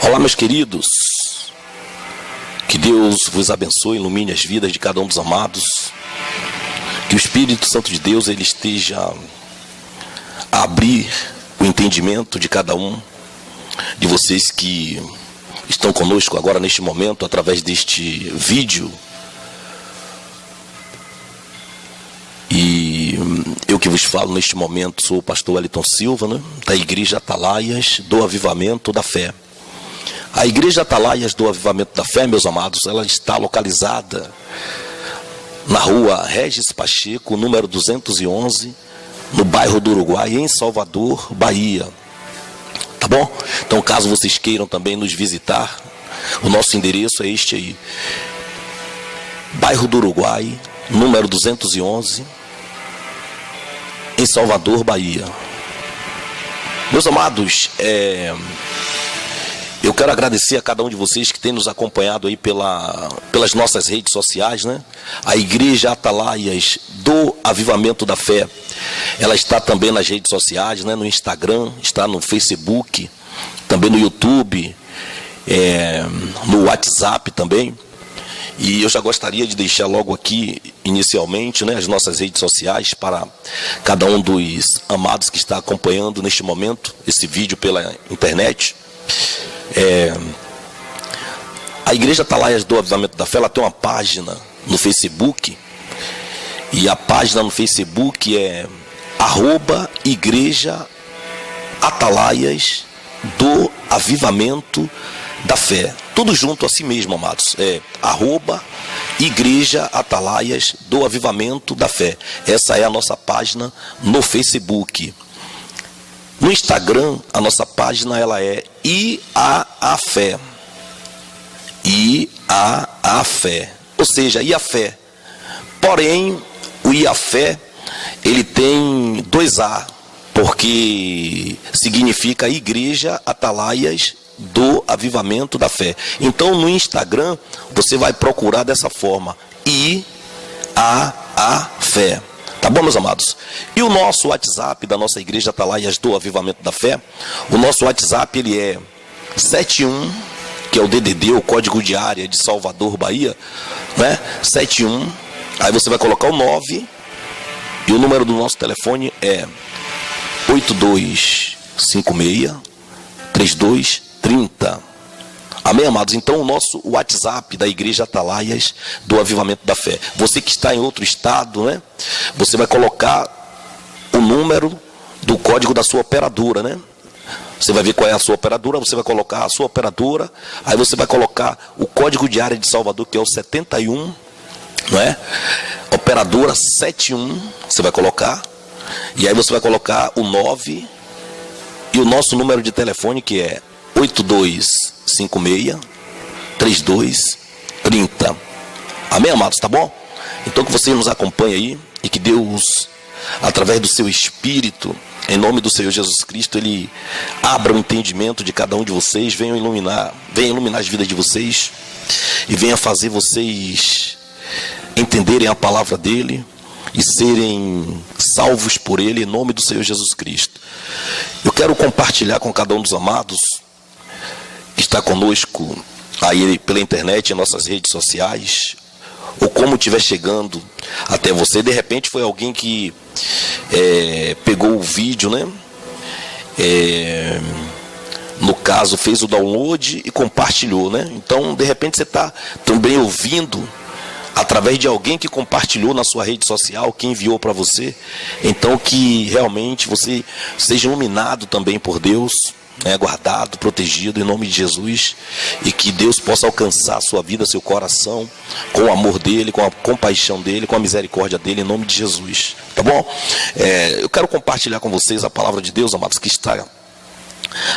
Olá, meus queridos, que Deus vos abençoe, ilumine as vidas de cada um dos amados, que o Espírito Santo de Deus ele esteja a abrir o entendimento de cada um de vocês que estão conosco agora neste momento, através deste vídeo. E eu que vos falo neste momento sou o pastor Wellington Silva, da Igreja Atalaias do Avivamento da Fé. A Igreja Atalaias do Avivamento da Fé, meus amados, ela está localizada na rua Regis Pacheco, número 211, no bairro do Uruguai, em Salvador, Bahia. Tá bom? Então, caso vocês queiram também nos visitar, o nosso endereço é este aí. Bairro do Uruguai, número 211, em Salvador, Bahia. Meus amados, eu quero agradecer a cada um de vocês que tem nos acompanhado aí pelas nossas redes sociais, A Igreja Atalaias do Avivamento da Fé, ela está também nas redes sociais, No Instagram, está no Facebook, também no YouTube, no WhatsApp também. E eu já gostaria de deixar logo aqui, inicialmente, as nossas redes sociais para cada um dos amados que está acompanhando neste momento esse vídeo pela internet. A Igreja Atalaias do Avivamento da Fé, ela tem uma página no Facebook, e a página no Facebook é @Igreja Atalaias do Avivamento da Fé, tudo junto assim mesmo, amados, Igreja Atalaias do Avivamento da Fé. Essa é a nossa página no Facebook. No Instagram, a nossa página ela é IA Fé. IA Fé. Ou seja, IA Fé. Porém, o IA Fé, ele tem 2 A, porque significa Igreja Atalaias do Avivamento da Fé. Então, no Instagram, você vai procurar dessa forma, IA Fé. Tá bom, meus amados? E o nosso WhatsApp da nossa Igreja Atalaias do Avivamento da Fé, o nosso WhatsApp ele é 71, que é o DDD, o código de área de Salvador, Bahia, 71, aí você vai colocar o 9, e o número do nosso telefone é 8256-3230. Amém, amados? Então, o nosso WhatsApp da Igreja Atalaias do Avivamento da Fé. Você que está em outro estado, Você vai colocar o número do código da sua operadora, Você vai ver qual é a sua operadora, você vai colocar a sua operadora, aí você vai colocar o código de área de Salvador, que é o 71, Operadora 71, você vai colocar, e aí você vai colocar o 9, e o nosso número de telefone, que é 8256-3230. Amém, amados? Tá bom? Então que você nos acompanhe aí e que Deus, através do seu Espírito, em nome do Senhor Jesus Cristo, Ele abra o entendimento de cada um de vocês, venha iluminar as vidas de vocês e venha fazer vocês entenderem a palavra dEle e serem salvos por Ele, em nome do Senhor Jesus Cristo. Eu quero compartilhar com cada um dos amados que está conosco aí pela internet, em nossas redes sociais, ou como estiver chegando até você. De repente foi alguém que pegou o vídeo, no caso fez o download e compartilhou, Então, de repente você está também ouvindo através de alguém que compartilhou na sua rede social, que enviou para você. Então, que realmente você seja iluminado também por Deus, guardado, protegido em nome de Jesus, e que Deus possa alcançar a sua vida, seu coração, com o amor dEle, com a compaixão dEle, com a misericórdia dEle, em nome de Jesus, tá bom? Eu quero compartilhar com vocês a palavra de Deus, amados, que está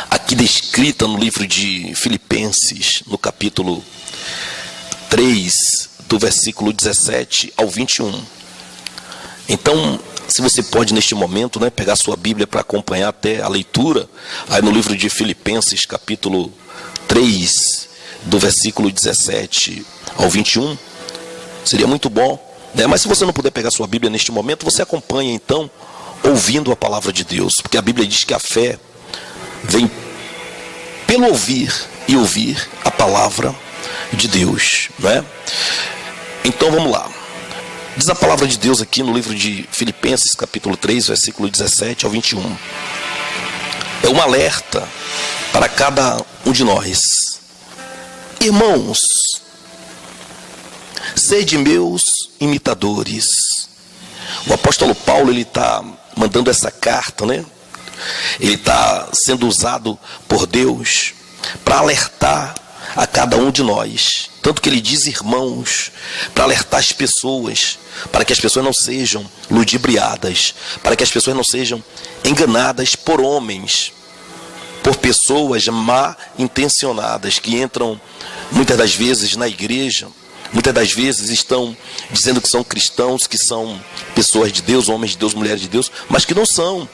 aqui descrita no livro de Filipenses, no capítulo 3, do versículo 17 ao 21. Então, se você pode neste momento, pegar sua Bíblia para acompanhar até a leitura, aí no livro de Filipenses, capítulo 3, do versículo 17 ao 21, seria muito bom, Mas se você não puder pegar sua Bíblia neste momento, você acompanha então, ouvindo a palavra de Deus, porque a Bíblia diz que a fé vem pelo ouvir e ouvir a palavra de Deus, não é? Então vamos lá. Diz a palavra de Deus aqui no livro de Filipenses, capítulo 3, versículo 17 ao 21. É um alerta para cada um de nós. Irmãos, sede meus imitadores. O apóstolo Paulo, ele está mandando essa carta, né? Ele está sendo usado por Deus para alertar a cada um de nós. Tanto que ele diz irmãos, para alertar as pessoas, para que as pessoas não sejam ludibriadas, para que as pessoas não sejam enganadas por homens, por pessoas mal intencionadas que entram muitas das vezes na igreja, muitas das vezes estão dizendo que são cristãos, que são pessoas de Deus, homens de Deus, mulheres de Deus, mas que não são.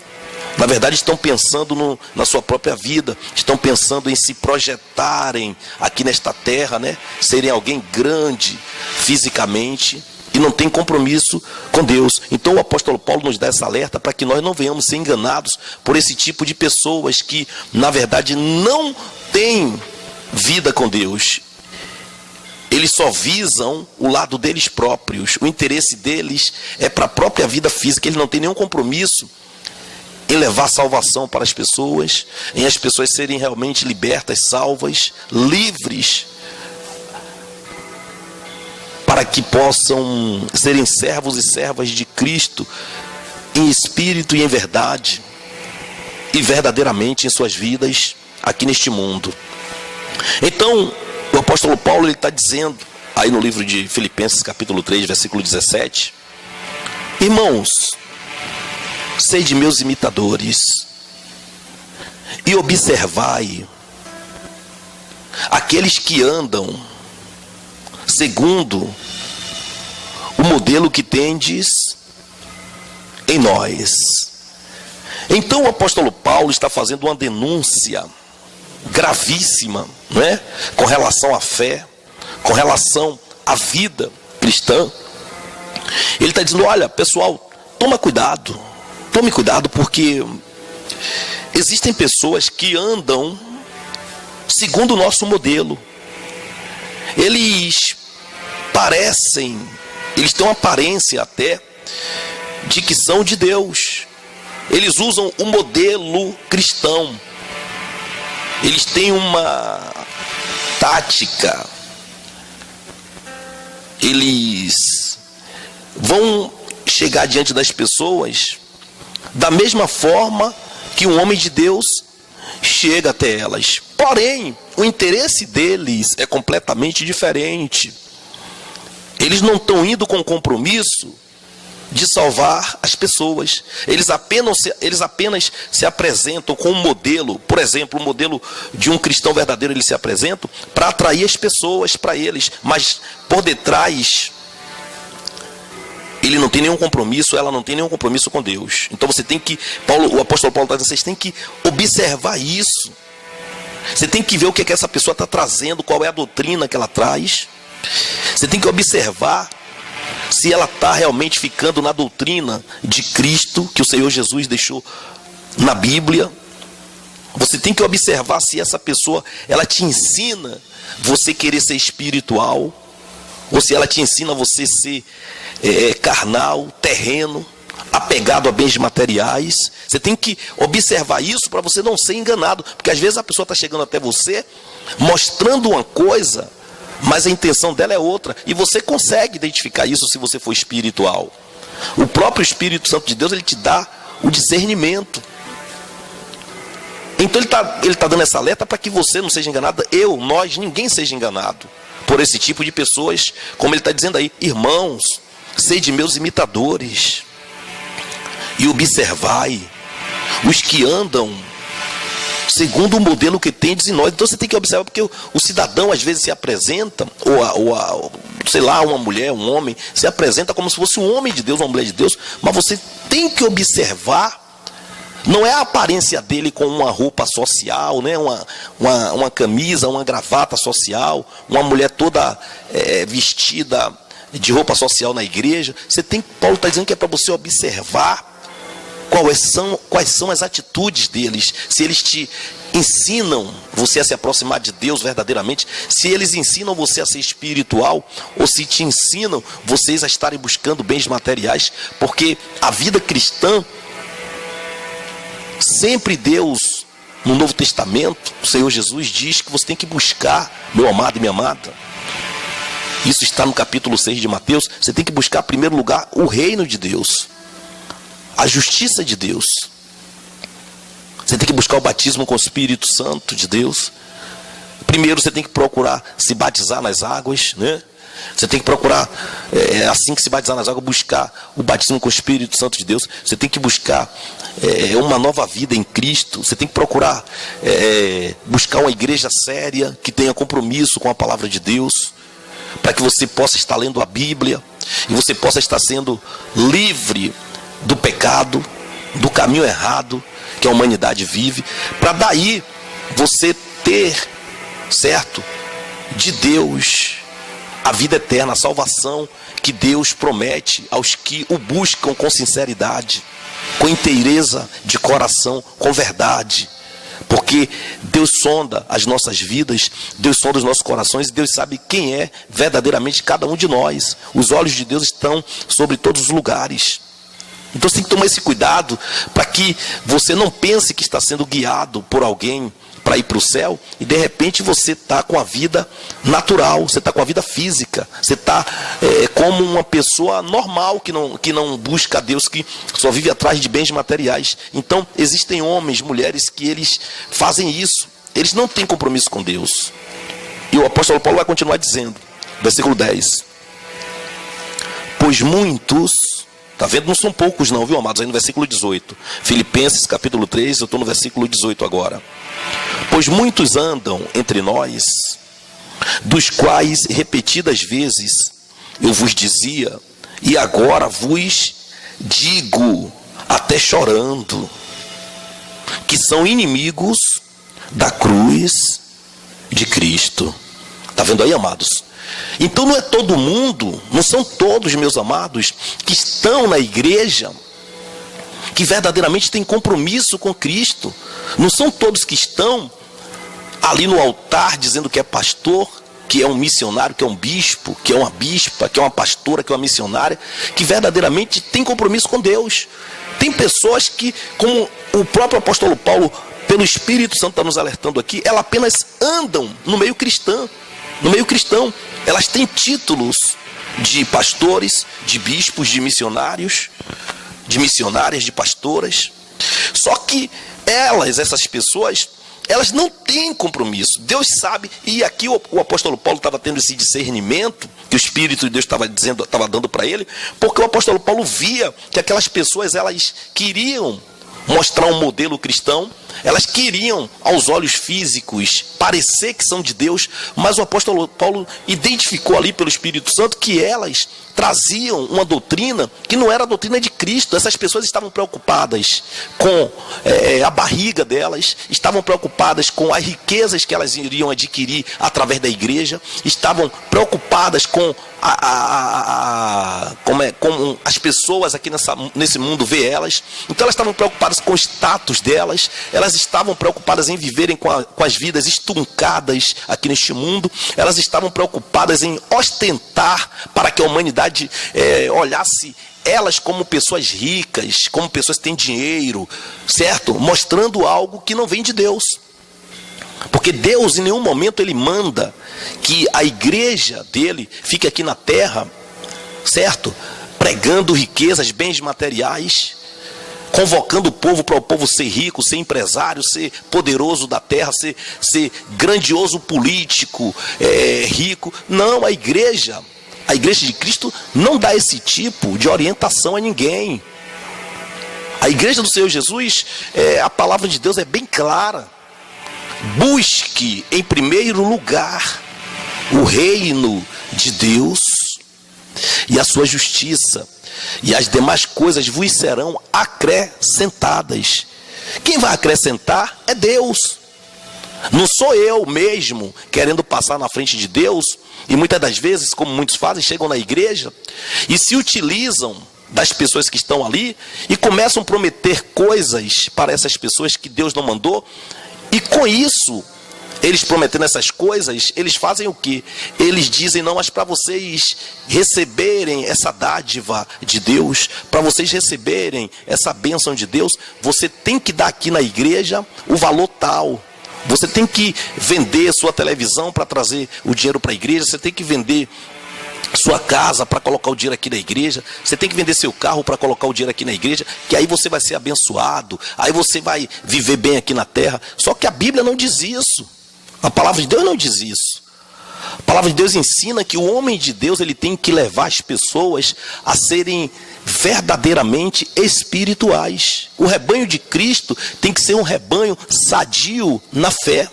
Na verdade estão pensando na sua própria vida, estão pensando em se projetarem aqui nesta terra, né? Serem alguém grande fisicamente e não tem compromisso com Deus. Então o apóstolo Paulo nos dá essa alerta para que nós não venhamos ser enganados por esse tipo de pessoas que na verdade não têm vida com Deus. Eles só visam o lado deles próprios, o interesse deles é para a própria vida física, eles não têm nenhum compromisso em levar salvação para as pessoas, em as pessoas serem realmente libertas, salvas, livres, para que possam serem servos e servas de Cristo, em espírito e em verdade, e verdadeiramente em suas vidas, aqui neste mundo. Então, o apóstolo Paulo está dizendo, aí no livro de Filipenses, capítulo 3, versículo 17, irmãos, sede meus imitadores e observai aqueles que andam segundo o modelo que tendes em nós. Então o apóstolo Paulo está fazendo uma denúncia gravíssima, não é? Com relação à fé, com relação à vida cristã. Ele está dizendo, olha pessoal, tome cuidado porque existem pessoas que andam segundo o nosso modelo. Eles têm uma aparência até de que são de Deus. Eles usam o modelo cristão. Eles têm uma tática. Eles vão chegar diante das pessoas da mesma forma que um homem de Deus chega até elas. Porém, o interesse deles é completamente diferente. Eles não estão indo com compromisso de salvar as pessoas. Eles apenas se apresentam com um modelo, por exemplo, o modelo de um cristão verdadeiro, eles se apresentam para atrair as pessoas para eles, mas por detrás ele não tem nenhum compromisso, ela não tem nenhum compromisso com Deus. Então você tem que, o apóstolo Paulo está dizendo, vocês têm que observar isso. Você tem que ver o que é que essa pessoa está trazendo, qual é a doutrina que ela traz. Você tem que observar se ela está realmente ficando na doutrina de Cristo, que o Senhor Jesus deixou na Bíblia. Você tem que observar se essa pessoa, ela te ensina você querer ser espiritual, ou se ela te ensina você ser carnal, terreno, apegado a bens materiais. Você tem que observar isso para você não ser enganado, porque às vezes a pessoa está chegando até você mostrando uma coisa, mas a intenção dela é outra, e você consegue identificar isso se você for espiritual. O próprio Espírito Santo de Deus, ele te dá o discernimento. Então ele tá dando essa alerta para que você não seja enganado, ninguém seja enganado por esse tipo de pessoas, como ele está dizendo aí, irmãos, sede meus imitadores e observai os que andam segundo o modelo que tendes em nós. Então você tem que observar, porque o cidadão às vezes se apresenta, uma mulher, um homem, se apresenta como se fosse um homem de Deus, uma mulher de Deus, mas você tem que observar, não é a aparência dele com uma roupa social, né? uma camisa, uma gravata social, uma mulher toda vestida de roupa social na igreja. Paulo está dizendo que é para você observar quais são as atitudes deles, se eles te ensinam você a se aproximar de Deus verdadeiramente, se eles ensinam você a ser espiritual, ou se te ensinam vocês a estarem buscando bens materiais, porque a vida cristã, sempre Deus, no Novo Testamento, o Senhor Jesus diz que você tem que buscar, meu amado e minha amada. Isso está no capítulo 6 de Mateus. Você tem que buscar em primeiro lugar o reino de Deus, a justiça de Deus. Você tem que buscar o batismo com o Espírito Santo de Deus. Primeiro você tem que procurar se batizar nas águas, né? Você tem que procurar, assim que se batizar nas águas, buscar o batismo com o Espírito Santo de Deus. Você tem que buscar uma nova vida em Cristo. Você tem que procurar buscar uma igreja séria, que tenha compromisso com a palavra de Deus, para que você possa estar lendo a Bíblia e você possa estar sendo livre do pecado, do caminho errado que a humanidade vive, para daí você ter, certo, de Deus a vida eterna, a salvação que Deus promete aos que o buscam com sinceridade, com inteireza de coração, com verdade. Porque Deus sonda as nossas vidas, Deus sonda os nossos corações, e Deus sabe quem é verdadeiramente cada um de nós. Os olhos de Deus estão sobre todos os lugares. Então você tem que tomar esse cuidado para que você não pense que está sendo guiado por alguém para ir para o céu, e de repente você está com a vida natural, você está com a vida física, você está como uma pessoa normal que não busca a Deus, que só vive atrás de bens materiais. Então existem homens, mulheres que eles fazem isso, eles não têm compromisso com Deus. E o apóstolo Paulo vai continuar dizendo, versículo 10: pois muitos, está vendo? Não são poucos não, viu, amados? Aí no versículo 18, Filipenses capítulo 3, eu estou no versículo 18 agora. Pois muitos andam entre nós, dos quais repetidas vezes eu vos dizia, e agora vos digo, até chorando, que são inimigos da cruz de Cristo. Está vendo aí, amados? Então não é todo mundo, não são todos, meus amados, que estão na igreja, que verdadeiramente têm compromisso com Cristo. Não são todos que estão ali no altar dizendo que é pastor, que é um missionário, que é um bispo, que é uma bispa, que é uma pastora, que é uma missionária, que verdadeiramente tem compromisso com Deus. Tem pessoas que, como o próprio apóstolo Paulo, pelo Espírito Santo está nos alertando aqui, elas apenas andam no meio cristão. No meio cristão, elas têm títulos de pastores, de bispos, de missionários, de missionárias, de pastoras. Só que essas pessoas, elas não têm compromisso. Deus sabe, e aqui o apóstolo Paulo estava tendo esse discernimento que o Espírito de Deus estava dando para ele, porque o apóstolo Paulo via que aquelas pessoas, elas queriam mostrar um modelo cristão, elas queriam, aos olhos físicos, parecer que são de Deus, mas o apóstolo Paulo identificou ali pelo Espírito Santo que elas traziam uma doutrina que não era a doutrina de Cristo. Essas pessoas estavam preocupadas com a barriga delas, estavam preocupadas com as riquezas que elas iriam adquirir através da igreja, estavam preocupadas com como as pessoas aqui nesse mundo vê elas. Então elas estavam preocupadas com o status delas, elas estavam preocupadas em viverem com as vidas estuncadas aqui neste mundo, elas estavam preocupadas em ostentar para que a humanidade olhasse elas como pessoas ricas, como pessoas que têm dinheiro, certo? Mostrando algo que não vem de Deus. Porque Deus em nenhum momento ele manda que a igreja dele fique aqui na terra, certo? Pregando riquezas, bens materiais, convocando o povo para o povo ser rico, ser empresário, ser poderoso da terra, ser grandioso político, rico. Não, a igreja de Cristo não dá esse tipo de orientação a ninguém. A igreja do Senhor Jesus, a palavra de Deus é bem clara. Busque em primeiro lugar o reino de Deus e a sua justiça, e as demais coisas vos serão acrescentadas. Quem vai acrescentar é Deus. Não sou eu mesmo querendo passar na frente de Deus, e muitas das vezes, como muitos fazem, chegam na igreja e se utilizam das pessoas que estão ali e começam a prometer coisas para essas pessoas que Deus não mandou. E com isso, eles prometendo essas coisas, eles fazem o quê? Eles dizem, não, mas para vocês receberem essa dádiva de Deus, para vocês receberem essa bênção de Deus, você tem que dar aqui na igreja o valor tal. Você tem que vender sua televisão para trazer o dinheiro para a igreja, você tem que vender sua casa para colocar o dinheiro aqui na igreja, você tem que vender seu carro para colocar o dinheiro aqui na igreja, que aí você vai ser abençoado, aí você vai viver bem aqui na terra. Só que a Bíblia não diz isso. A palavra de Deus não diz isso. A palavra de Deus ensina que o homem de Deus, ele tem que levar as pessoas a serem verdadeiramente espirituais. O rebanho de Cristo tem que ser um rebanho sadio na fé.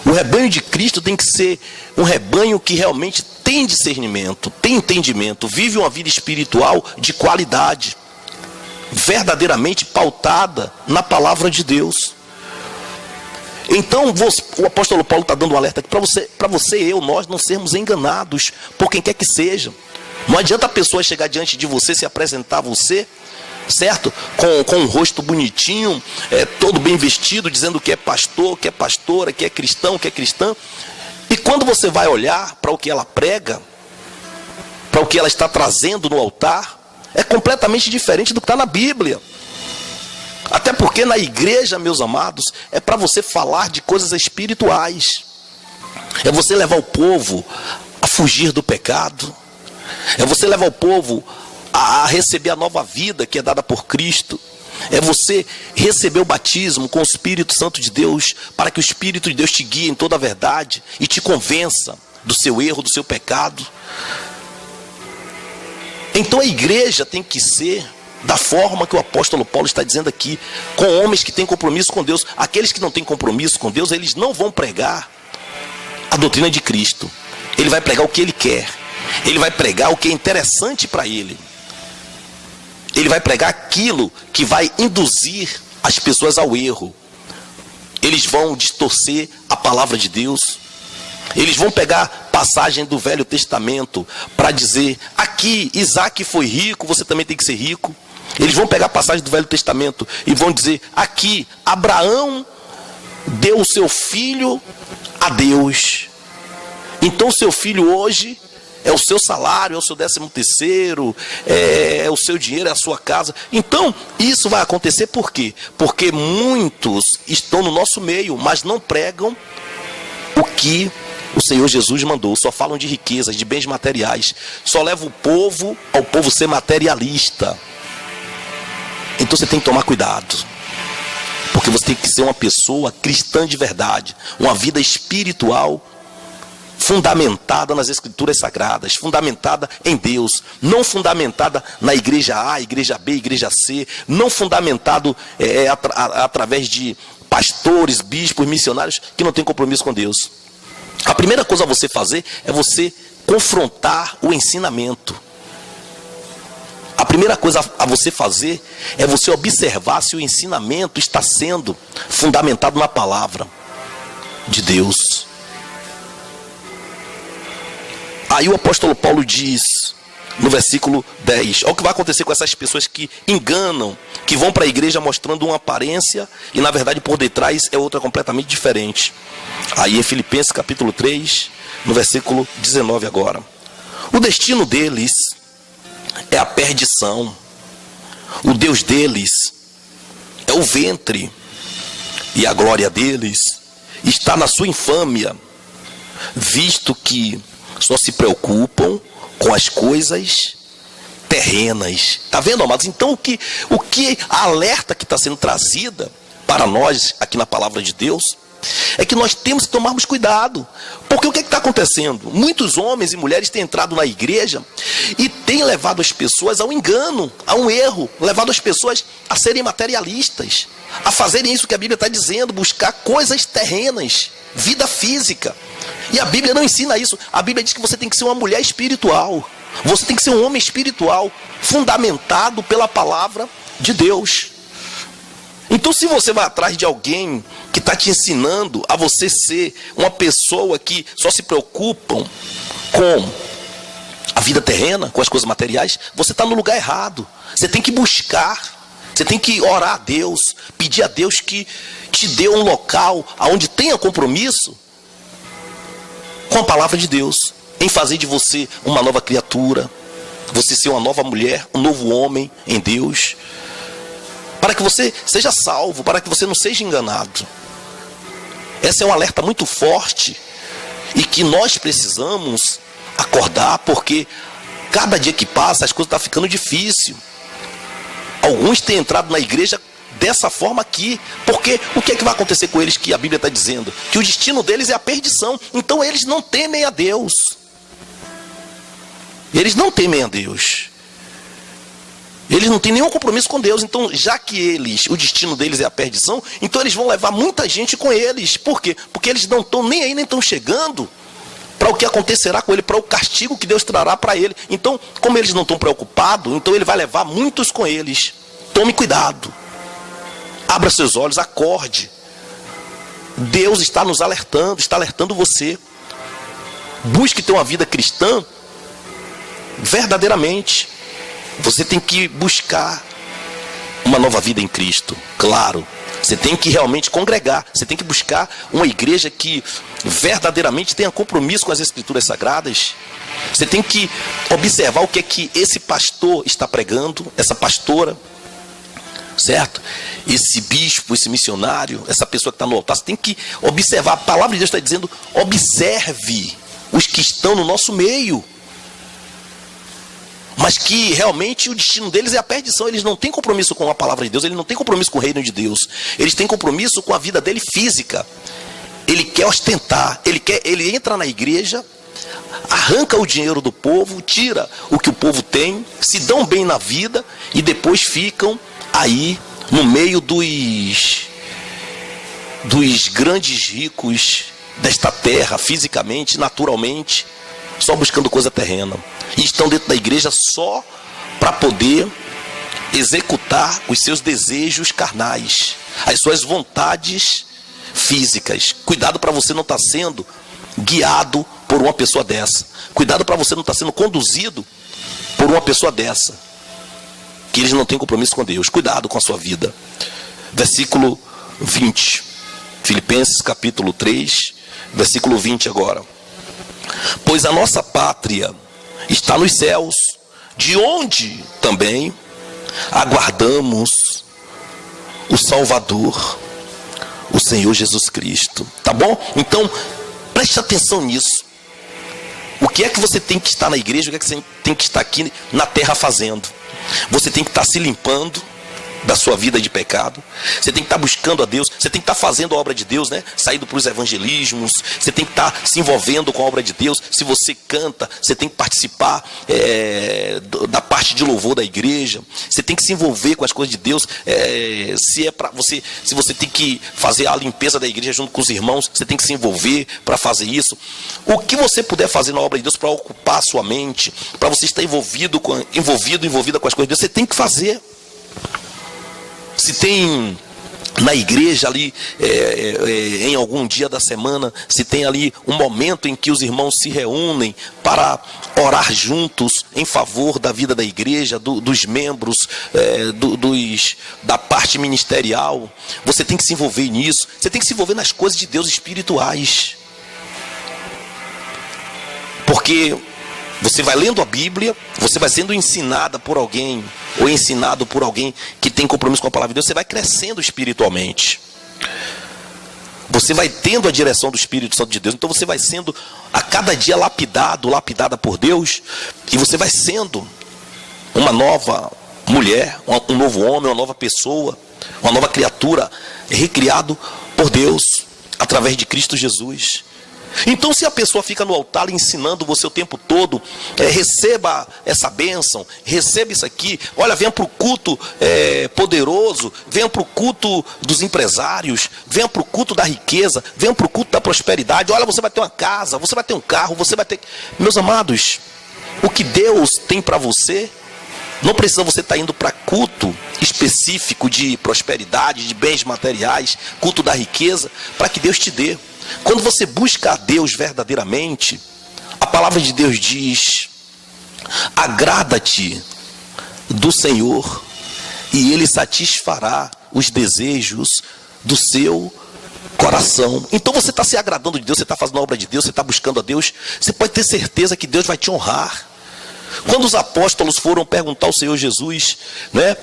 O rebanho de Cristo tem que ser um rebanho que realmente tem discernimento, tem entendimento, vive uma vida espiritual de qualidade, verdadeiramente pautada na palavra de Deus. Então, o apóstolo Paulo está dando um alerta aqui para você e eu, nós não sermos enganados por quem quer que seja. Não adianta a pessoa chegar diante de você, se apresentar a você, certo? Com um rosto bonitinho, todo bem vestido, dizendo que é pastor, que é pastora, que é cristão, que é cristã. E quando você vai olhar para o que ela prega, para o que ela está trazendo no altar, é completamente diferente do que está na Bíblia. Até porque na igreja, meus amados, é para você falar de coisas espirituais. É você levar o povo a fugir do pecado. É você levar o povo a receber a nova vida que é dada por Cristo. É você receber o batismo com o Espírito Santo de Deus, para que o Espírito de Deus te guie em toda a verdade e te convença do seu erro, do seu pecado. Então a igreja tem que ser da forma que o apóstolo Paulo está dizendo aqui, com homens que têm compromisso com Deus. Aqueles que não têm compromisso com Deus, eles não vão pregar a doutrina de Cristo. Ele vai pregar o que ele quer. Ele vai pregar o que é interessante para ele. Ele vai pregar aquilo que vai induzir as pessoas ao erro. Eles vão distorcer a palavra de Deus. Eles vão pegar passagem do Velho Testamento para dizer, aqui Isaac foi rico, você também tem que ser rico. Eles vão pegar passagem do Velho Testamento e vão dizer, aqui Abraão deu o seu filho a Deus. Então o seu filho hoje é o seu salário, é o seu 13º, é o seu dinheiro, é a sua casa. Então isso vai acontecer por quê? Porque muitos estão no nosso meio, mas não pregam o que o Senhor Jesus mandou. Só falam de riquezas, de bens materiais. Só leva o povo ao povo ser materialista. Então você tem que tomar cuidado, porque você tem que ser uma pessoa cristã de verdade, uma vida espiritual fundamentada nas Escrituras Sagradas, fundamentada em Deus, não fundamentada na igreja A, igreja B, igreja C, não fundamentado através de pastores, bispos, missionários que não têm compromisso com Deus. A primeira coisa a você fazer é você confrontar o ensinamento. A primeira coisa a você fazer é você observar se o ensinamento está sendo fundamentado na palavra de Deus. Aí o apóstolo Paulo diz no versículo 10, olha o que vai acontecer com essas pessoas que enganam, que vão para a igreja mostrando uma aparência e na verdade por detrás é outra completamente diferente. Aí em Filipenses capítulo 3, no versículo 19 agora. O destino deles é a perdição. O Deus deles é o ventre. E a glória deles está na sua infâmia, visto que só se preocupam com as coisas terrenas. Está vendo, amados? Então o que a alerta que está sendo trazida para nós aqui na palavra de Deus é que nós temos que tomarmos cuidado. Porque o que está acontecendo? Muitos homens e mulheres têm entrado na igreja e têm levado as pessoas ao engano, a um erro, levado as pessoas a serem materialistas, a fazerem isso que a Bíblia está dizendo, buscar coisas terrenas, vida física. E a Bíblia não ensina isso. A Bíblia diz que você tem que ser uma mulher espiritual, você tem que ser um homem espiritual, fundamentado pela palavra de Deus. Então se você vai atrás de alguém que está te ensinando a você ser uma pessoa que só se preocupam com a vida terrena, com as coisas materiais, você está no lugar errado. Você tem que buscar, Você tem que orar a Deus, pedir a Deus que te dê um local onde tenha compromisso com a palavra de Deus, em fazer de você uma nova criatura, você ser uma nova mulher, um novo homem em Deus, para que você seja salvo, para que você não seja enganado. Esse é um alerta muito forte e que nós precisamos acordar, porque cada dia que passa as coisas estão ficando difíceis. Alguns têm entrado na igreja dessa forma aqui, porque o que é que vai acontecer com eles, que a Bíblia está dizendo? Que o destino deles é a perdição. Então eles não temem a Deus. Eles não temem a Deus. Eles não têm nenhum compromisso com Deus. Então, já que o destino deles é a perdição, então eles vão levar muita gente com eles. Por quê? Porque eles não estão nem aí, nem estão chegando para o que acontecerá com ele, para o castigo que Deus trará para ele. Então, como eles não estão preocupados, então ele vai levar muitos com eles. Tome cuidado. Abra seus olhos, acorde. Deus está nos alertando, está alertando você. Busque ter uma vida cristã verdadeiramente. Você tem que buscar uma nova vida em Cristo, claro. Você tem que realmente congregar. Você tem que buscar uma igreja que verdadeiramente tenha compromisso com as Escrituras Sagradas. Você tem que observar o que é que esse pastor está pregando, essa pastora, certo? Esse bispo, esse missionário, essa pessoa que está no altar. Você tem que observar. A palavra de Deus está dizendo: observe os que estão no nosso meio. Mas que realmente o destino deles é a perdição. Eles não têm compromisso com a palavra de Deus, eles não têm compromisso com o reino de Deus. Eles têm compromisso com a vida dele física. Ele quer ostentar, ele entra na igreja, arranca o dinheiro do povo, tira o que o povo tem, se dão bem na vida e depois ficam aí no meio dos grandes ricos desta terra, fisicamente, naturalmente, só buscando coisa terrena. E estão dentro da igreja só para poder executar os seus desejos carnais, as suas vontades físicas. Cuidado para você não estar sendo guiado por uma pessoa dessa. Cuidado para você não estar sendo conduzido por uma pessoa dessa, que eles não têm compromisso com Deus. Cuidado com a sua vida. Versículo 20. Filipenses capítulo 3, versículo 20 agora. Pois a nossa pátria está nos céus, de onde também aguardamos o Salvador, o Senhor Jesus Cristo. Tá bom? Então, preste atenção nisso. O que é que você tem que estar na igreja? O que é que você tem que estar aqui na terra fazendo? Você tem que estar se limpando da sua vida de pecado. Você tem que estar buscando a Deus. Você tem que estar fazendo a obra de Deus, né? Saindo para os evangelismos. Você tem que estar se envolvendo com a obra de Deus. Se você canta, você tem que participar da parte de louvor da igreja. Você tem que se envolver com as coisas de Deus. Se você tem que fazer a limpeza da igreja junto com os irmãos, você tem que se envolver para fazer isso. O que você puder fazer na obra de Deus para ocupar a sua mente, para você estar envolvida com as coisas de Deus, você tem que fazer. Se tem na igreja ali, em algum dia da semana, se tem ali um momento em que os irmãos se reúnem para orar juntos em favor da vida da igreja, dos membros, da parte ministerial, você tem que se envolver nisso. Você tem que se envolver nas coisas de Deus espirituais. Porque você vai lendo a Bíblia, você vai sendo ensinada por alguém, ou ensinado por alguém que tem compromisso com a palavra de Deus, você vai crescendo espiritualmente. Você vai tendo a direção do Espírito Santo de Deus. Então você vai sendo a cada dia lapidada por Deus, e você vai sendo uma nova mulher, um novo homem, uma nova pessoa, uma nova criatura, recriado por Deus, através de Cristo Jesus. Então, se a pessoa fica no altar ensinando você o tempo todo, receba essa bênção, receba isso aqui, olha, venha para o culto poderoso, venha para o culto dos empresários, venha para o culto da riqueza, venha para o culto da prosperidade, olha, você vai ter uma casa, você vai ter um carro, você vai ter... Meus amados, o que Deus tem para você, não precisa você estar indo para culto específico de prosperidade, de bens materiais, culto da riqueza, para que Deus te dê. Quando você busca a Deus verdadeiramente, a palavra de Deus diz: agrada-te do Senhor e Ele satisfará os desejos do seu coração. Então você está se agradando de Deus, você está fazendo a obra de Deus, você está buscando a Deus, você pode ter certeza que Deus vai te honrar. Quando os apóstolos foram perguntar ao Senhor Jesus, né,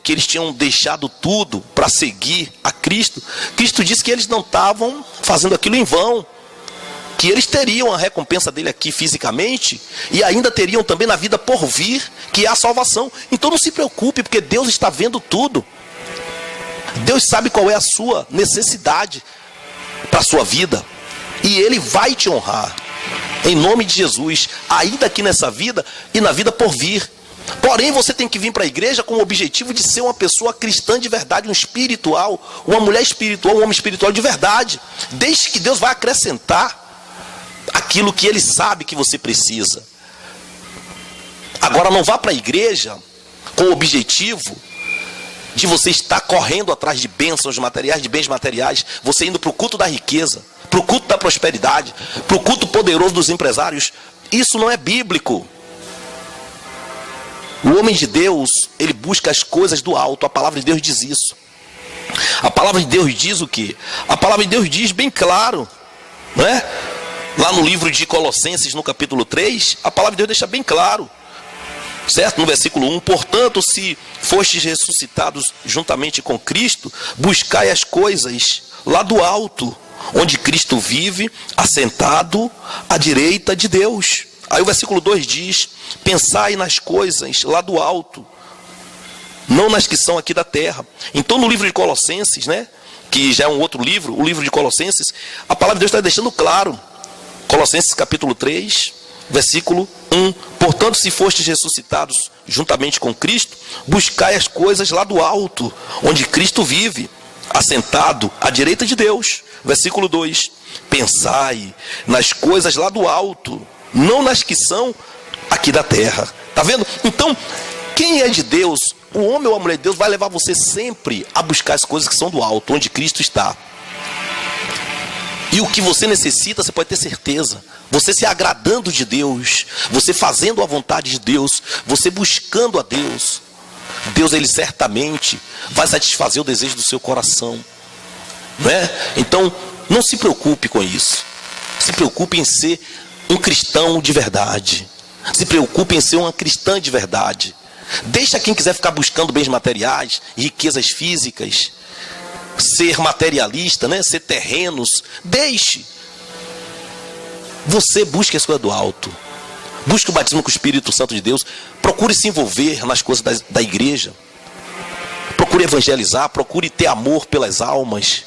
que eles tinham deixado tudo para seguir a Cristo, Cristo disse que eles não estavam fazendo aquilo em vão, que eles teriam a recompensa dele aqui fisicamente, e ainda teriam também na vida por vir, que é a salvação. Então não se preocupe, porque Deus está vendo tudo. Deus sabe qual é a sua necessidade para a sua vida, e Ele vai te honrar, em nome de Jesus, ainda aqui nessa vida e na vida por vir. Porém, você tem que vir para a igreja com o objetivo de ser uma pessoa cristã de verdade, um espiritual, uma mulher espiritual, um homem espiritual de verdade. Desde que Deus vai acrescentar aquilo que Ele sabe que você precisa. Agora, não vá para a igreja com o objetivo de você estar correndo atrás de bênçãos materiais, de bens materiais, você indo para o culto da riqueza, para o culto da prosperidade, para o culto poderoso dos empresários. Isso não é bíblico. O homem de Deus, ele busca as coisas do alto. A palavra de Deus diz isso. A palavra de Deus diz o quê? A palavra de Deus diz bem claro, não é? Lá no livro de Colossenses, no capítulo 3, a palavra de Deus deixa bem claro, certo? No versículo 1, portanto, se fostes ressuscitados juntamente com Cristo, buscai as coisas lá do alto, onde Cristo vive, assentado à direita de Deus. Aí o versículo 2 diz, pensai nas coisas lá do alto, não nas que são aqui da terra. Então no livro de Colossenses, né, que já é um outro livro, o livro de Colossenses, a palavra de Deus está deixando claro. Colossenses capítulo 3, versículo 1, portanto, se fostes ressuscitados juntamente com Cristo, buscai as coisas lá do alto, onde Cristo vive, assentado à direita de Deus. Versículo 2, pensai nas coisas lá do alto, não nas que são aqui da terra. Está vendo? Então, quem é de Deus, o homem ou a mulher de Deus, vai levar você sempre a buscar as coisas que são do alto, onde Cristo está. E o que você necessita, você pode ter certeza. Você se agradando de Deus, você fazendo a vontade de Deus, você buscando a Deus, Deus, Ele certamente vai satisfazer o desejo do seu coração, não é? Então, não se preocupe com isso. Se preocupe em ser um cristão de verdade. Se preocupe em ser uma cristã de verdade. Deixa quem quiser ficar buscando bens materiais, riquezas físicas, ser materialista, né? Ser terrenos. Deixe. Você busque as coisas do alto. Busque o batismo com o Espírito Santo de Deus. Procure se envolver nas coisas da igreja. Procure evangelizar. Procure ter amor pelas almas.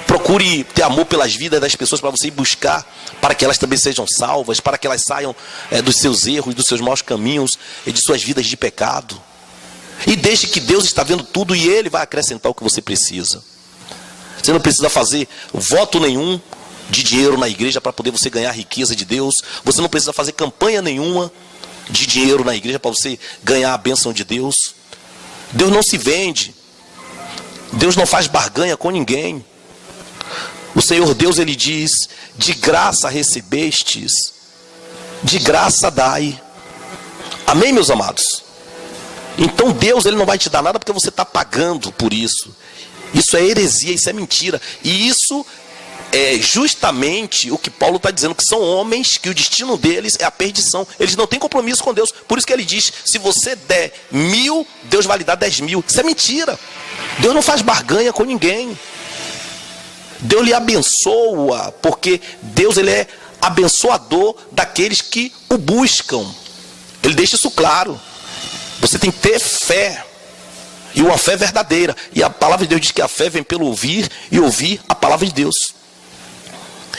Procure ter amor pelas vidas das pessoas, para você ir buscar, para que elas também sejam salvas, para que elas saiam dos seus erros, dos seus maus caminhos e de suas vidas de pecado. E deixe que Deus está vendo tudo e Ele vai acrescentar o que você precisa. Você não precisa fazer voto nenhum de dinheiro na igreja para poder você ganhar a riqueza de Deus. Você não precisa fazer campanha nenhuma de dinheiro na igreja para você ganhar a bênção de Deus. Deus não se vende. Deus não faz barganha com ninguém. O Senhor Deus, Ele diz, de graça recebestes, de graça dai. Amém, meus amados? Então Deus, Ele não vai te dar nada porque você está pagando por isso. Isso é heresia, isso é mentira. E isso é justamente o que Paulo está dizendo, que são homens que o destino deles é a perdição. Eles não têm compromisso com Deus. Por isso que ele diz, se você der 1000, Deus vai lhe dar 10.000. Isso é mentira. Deus não faz barganha com ninguém. Deus lhe abençoa, porque Deus, Ele é abençoador daqueles que o buscam. Ele deixa isso claro. Você tem que ter fé, e uma fé verdadeira. E a palavra de Deus diz que a fé vem pelo ouvir, e ouvir a palavra de Deus.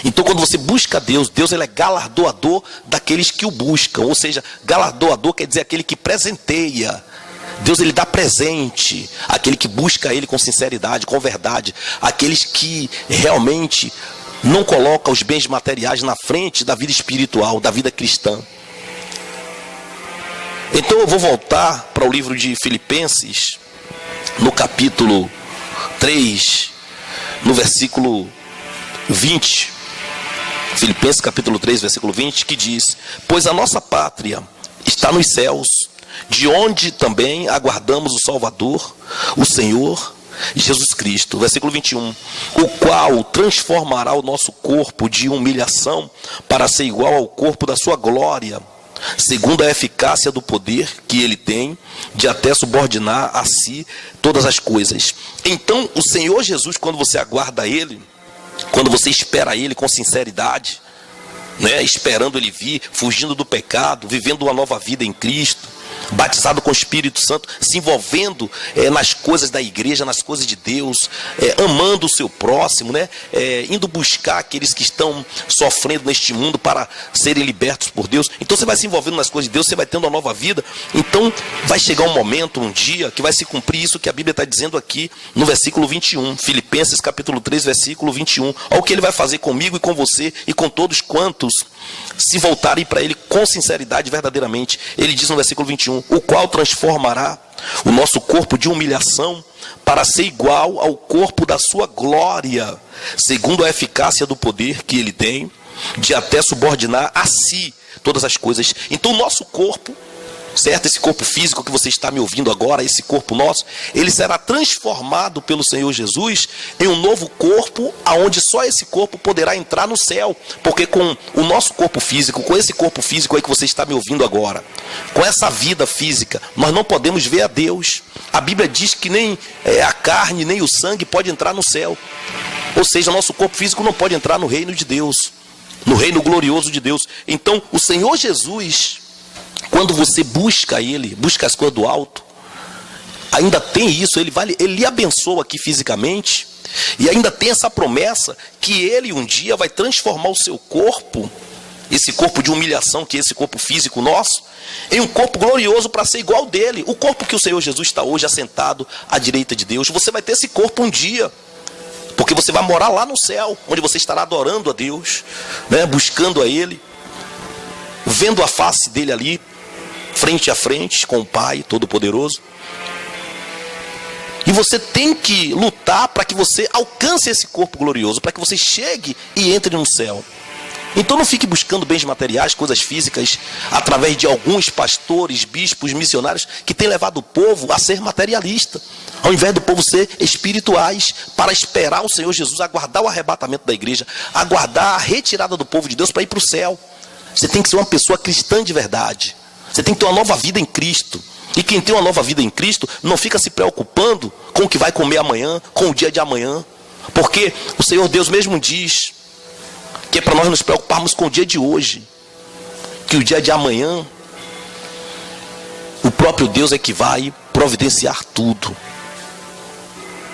Então, quando você busca Deus, Deus, Ele é galardoador daqueles que o buscam. Ou seja, galardoador quer dizer aquele que presenteia. Deus, Ele dá presente àquele que busca Ele com sinceridade, com verdade. Aqueles que realmente não colocam os bens materiais na frente da vida espiritual, da vida cristã. Então eu vou voltar para o livro de Filipenses, no capítulo 3, no versículo 20. Filipenses capítulo 3, versículo 20, que diz, pois a nossa pátria está nos céus, de onde também aguardamos o Salvador, o Senhor Jesus Cristo. Versículo 21. O qual transformará o nosso corpo de humilhação para ser igual ao corpo da sua glória, segundo a eficácia do poder que ele tem, de até subordinar a si todas as coisas. Então, o Senhor Jesus, quando você aguarda ele, quando você espera ele com sinceridade, esperando ele vir, fugindo do pecado, vivendo uma nova vida em Cristo, batizado com o Espírito Santo, se envolvendo nas coisas da igreja, nas coisas de Deus, amando o seu próximo, indo buscar aqueles que estão sofrendo neste mundo para serem libertos por Deus. Então você vai se envolvendo nas coisas de Deus, você vai tendo uma nova vida. Então vai chegar um momento, um dia, que vai se cumprir isso que a Bíblia está dizendo aqui no versículo 21, Filipenses capítulo 3, versículo 21. Olha o que ele vai fazer comigo e com você e com todos quantos se voltarem para ele com sinceridade verdadeiramente. Ele diz no versículo 21, o qual transformará o nosso corpo de humilhação para ser igual ao corpo da sua glória, segundo a eficácia do poder que ele tem, de até subordinar a si todas as coisas. Então o nosso corpo, certo? Esse corpo físico que você está me ouvindo agora, esse corpo nosso, ele será transformado pelo Senhor Jesus em um novo corpo, aonde só esse corpo poderá entrar no céu. Porque com o nosso corpo físico, com esse corpo físico aí que você está me ouvindo agora, com essa vida física, nós não podemos ver a Deus. A Bíblia diz que nem a carne, nem o sangue pode entrar no céu. Ou seja, nosso corpo físico não pode entrar no reino de Deus, no reino glorioso de Deus. Então, o Senhor Jesus, quando você busca ele, busca as coisas do alto, ainda tem isso, ele lhe abençoa aqui fisicamente, e ainda tem essa promessa que ele um dia vai transformar o seu corpo, esse corpo de humilhação, que é esse corpo físico nosso, em um corpo glorioso para ser igual dele. O corpo que o Senhor Jesus está hoje assentado à direita de Deus, você vai ter esse corpo um dia, porque você vai morar lá no céu, onde você estará adorando a Deus, buscando a ele, vendo a face dele ali, frente a frente com o Pai Todo-Poderoso. E você tem que lutar para que você alcance esse corpo glorioso, para que você chegue e entre no céu. Então não fique buscando bens materiais, coisas físicas, através de alguns pastores, bispos, missionários que têm levado o povo a ser materialista, ao invés do povo ser espirituais, para esperar o Senhor Jesus, aguardar o arrebatamento da igreja, aguardar a retirada do povo de Deus para ir para o céu. Você tem que ser uma pessoa cristã de verdade. Você tem que ter uma nova vida em Cristo. E quem tem uma nova vida em Cristo não fica se preocupando com o que vai comer amanhã, com o dia de amanhã. Porque o Senhor Deus mesmo diz que é para nós nos preocuparmos com o dia de hoje. Que o dia de amanhã, o próprio Deus é que vai providenciar tudo.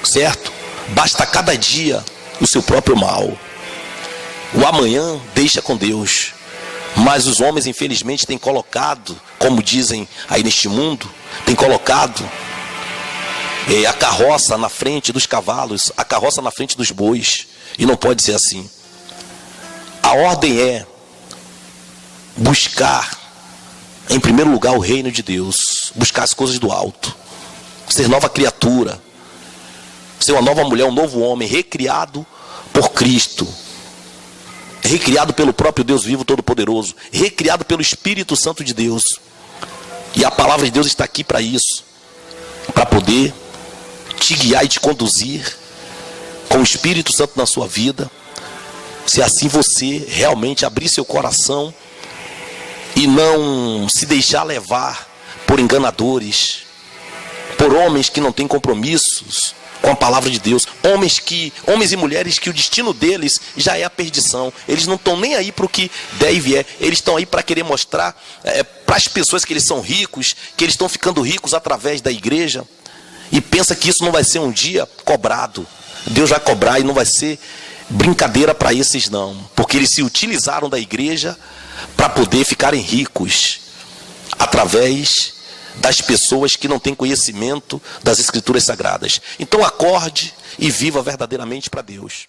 Certo? Basta cada dia o seu próprio mal. O amanhã deixa com Deus. Mas os homens, infelizmente, têm colocado, como dizem aí neste mundo, têm colocado a carroça na frente dos cavalos, a carroça na frente dos bois. E não pode ser assim. A ordem é buscar, em primeiro lugar, o reino de Deus. Buscar as coisas do alto. Ser nova criatura. Ser uma nova mulher, um novo homem, recriado por Cristo. Recriado pelo próprio Deus vivo todo-poderoso, recriado pelo Espírito Santo de Deus. E a palavra de Deus está aqui para isso, para poder te guiar e te conduzir com o Espírito Santo na sua vida, se assim você realmente abrir seu coração e não se deixar levar por enganadores, por homens que não têm compromissos com a palavra de Deus, homens e mulheres que o destino deles já é a perdição. Eles não estão nem aí para o que der e vier. Eles estão aí para querer mostrar para as pessoas que eles são ricos, que eles estão ficando ricos através da igreja, e pensa que isso não vai ser um dia cobrado. Deus vai cobrar e não vai ser brincadeira para esses não, porque eles se utilizaram da igreja para poder ficarem ricos através das pessoas que não têm conhecimento das Escrituras Sagradas. Então acorde e viva verdadeiramente para Deus.